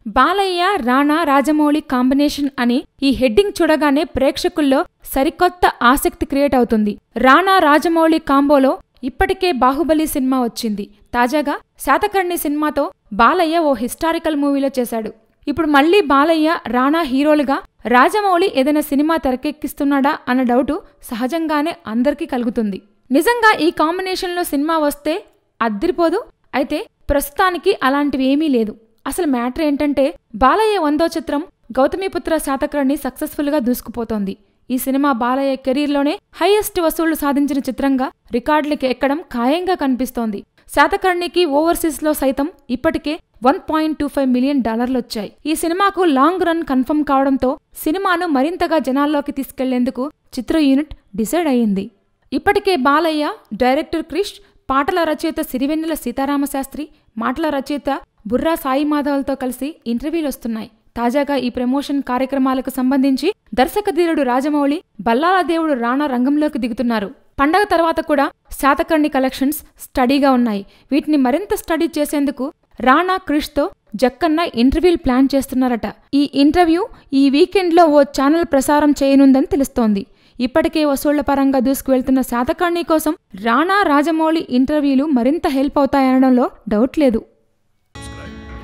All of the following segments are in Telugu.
బాలయ్య రానా రాజమౌళి కాంబినేషన్ అని ఈ హెడ్డింగ్ చూడగానే ప్రేక్షకుల్లో సరికొత్త ఆసక్తి క్రియేట్ అవుతుంది. రానా రాజమౌళి కాంబోలో ఇప్పటికే బాహుబలి సినిమా వచ్చింది. తాజాగా శాతకర్ణి సినిమాతో బాలయ్య ఓ హిస్టారికల్ మూవీలో చేశాడు. ఇప్పుడు మళ్లీ బాలయ్య రానా హీరోలుగా రాజమౌళి ఏదైనా సినిమా తెరకెక్కిస్తున్నాడా అన్న డౌటు సహజంగానే అందరికీ కలుగుతుంది. నిజంగా ఈ కాంబినేషన్లో సినిమా వస్తే అద్దిరిపోదు. అయితే ప్రస్తుతానికి అలాంటివి ఏమీ లేదు. అసలు మ్యాటర్ ఏంటంటే బాలయ్య 100వ చిత్రం గౌతమిపుత్ర శాతకర్ణి సక్సెస్ఫుల్ గా దూసుకుపోతోంది. ఈ సినిమా బాలయ్య కెరీర్లోనే హైయెస్ట్ వసూళ్లు సాధించిన చిత్రంగా రికార్డులకి ఎక్కడం ఖాయంగా కనిపిస్తోంది. శాతకర్ణికి ఓవర్సీస్ లో సైతం ఇప్పటికే $1.25 మిలియన్ వచ్చాయి. ఈ సినిమాకు లాంగ్ రన్ కన్ఫర్మ్ కావడంతో సినిమాను మరింతగా జనాల్లోకి తీసుకెళ్లేందుకు చిత్ర యూనిట్ డిసైడ్ అయ్యింది. ఇప్పటికే బాలయ్య, డైరెక్టర్ క్రిష్, పాటల రచయిత సిరివెన్నెల సీతారామశాస్త్రి, మాటల రచయిత బుర్రా సాయి మాధవల్తో కలిసి ఇంటర్వ్యూలొస్తున్నాయి. తాజాగా ఈ ప్రమోషన్ కార్యక్రమాలకు సంబంధించి దర్శకధీరుడు రాజమౌళి, బల్లాల దేవుడు రానా రంగంలోకి దిగుతున్నారు. పండగ తర్వాత కూడా శాతకర్ణి కలెక్షన్స్ స్టడీగా ఉన్నాయి. వీటిని మరింత స్టడీ చేసేందుకు రానా, క్రిష్తో జక్కన్న ఇంటర్వ్యూలు ప్లాన్ చేస్తున్నారట. ఈ ఇంటర్వ్యూ ఈ వీకెండ్లో ఓ ఛానల్ ప్రసారం చేయనుందని తెలుస్తోంది. ఇప్పటికే వసూళ్ల పరంగా దూసుకువెళ్తున్న శాతకర్ణి కోసం రానా రాజమౌళి ఇంటర్వ్యూలు మరింత హెల్ప్ అవుతాయనడంలో డౌట్ లేదు.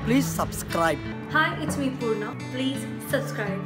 Please subscribe. Hi, it's me Purna. Please subscribe.